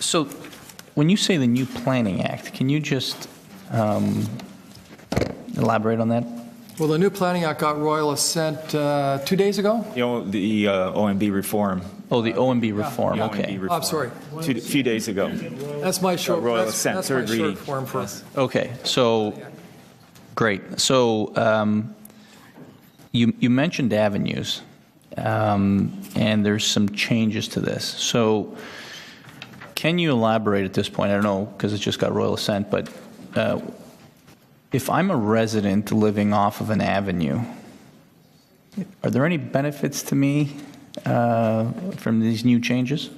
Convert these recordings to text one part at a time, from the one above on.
So when you say the new Planning Act, can you just elaborate on that? Well, the new Planning Act got royal assent 2 days ago. The OMB reform. Oh, the OMB reform, The okay. OMB Oh, reform. I'm sorry. A few days ago. That's my short, royal that's, assent, that's my third short reading. form for Okay, so, great. So you mentioned avenues, and there's some changes to this. So can you elaborate at this point? I don't know, because it just got royal assent, but if I'm a resident living off of an avenue, are there any benefits to me from these new changes?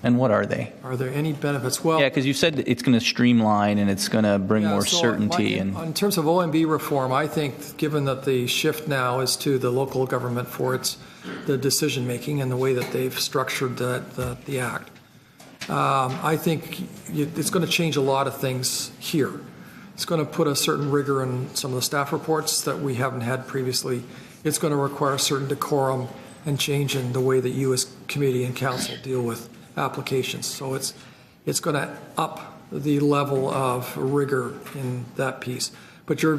And what are they? Are there any benefits? Well, Yeah, because you said it's going to streamline and it's going to bring yeah, more so certainty. in terms of OMB reform, I think given that the shift now is to the local government for the decision making and the way that they've structured the act, I think it's going to change a lot of things here. It's going to put a certain rigor in some of the staff reports that we haven't had previously. It's going to require a certain decorum and change in the way that you as committee and council deal with applications. So it's going to up the level of rigor in that piece. But you're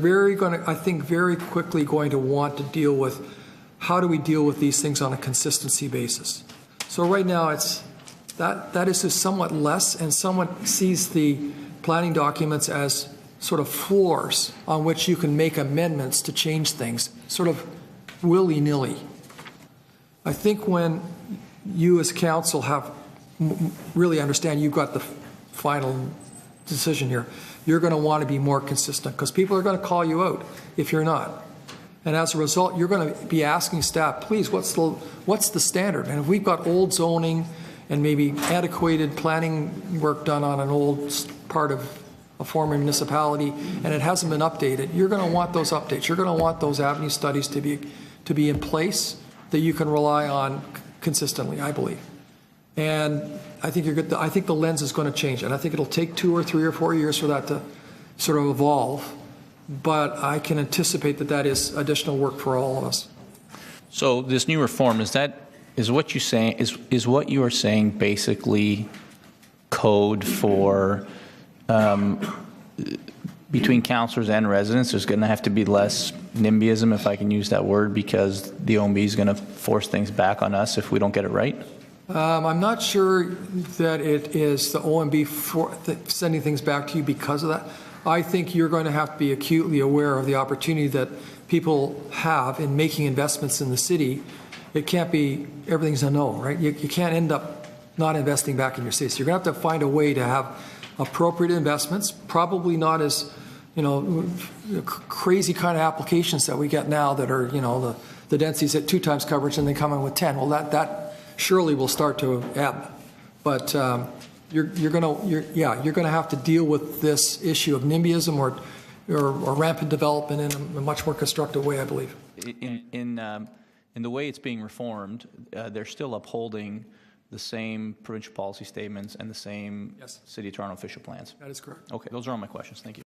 I think, very quickly going to want to deal with how do we deal with these things on a consistency basis. So right now that is just somewhat less, and someone sees the planning documents as sort of floors on which you can make amendments to change things, sort of willy-nilly. I think when you as council really understand you've got the final decision here, you're going to want to be more consistent, because people are going to call you out if you're not. And as a result, you're going to be asking staff, please, what's the standard? And if we've got old zoning and maybe antiquated planning work done on an old part of a former municipality and it hasn't been updated, you're going to want those updates. You're going to want those avenue studies to be in place that you can rely on consistently, I believe. And I think I think the lens is going to change, and I think it'll take 2 or 3 or 4 years for that to sort of evolve. But I can anticipate that is additional work for all of us. So this new reform, is what you are saying basically code for between councillors and residents? There's going to have to be less NIMBYism, if I can use that word, because the OMB is going to force things back on us if we don't get it right? I'm not sure that it is the OMB sending things back to you because of that. I think you're going to have to be acutely aware of the opportunity that people have in making investments in the city. It can't be everything's a no, right? You can't end up not investing back in your city. So you're going to have to find a way to have appropriate investments, probably not as, crazy kind of applications that we get now that are, the densities at 2 times coverage and they come in with 10. Well, that surely will start to ebb. But you're going to have to deal with this issue of NIMBYism or rampant development in a much more constructive way, I believe. In the way it's being reformed, they're still upholding the same provincial policy statements and the same Yes. City of Toronto official plans. That is correct. Okay, those are all my questions. Thank you.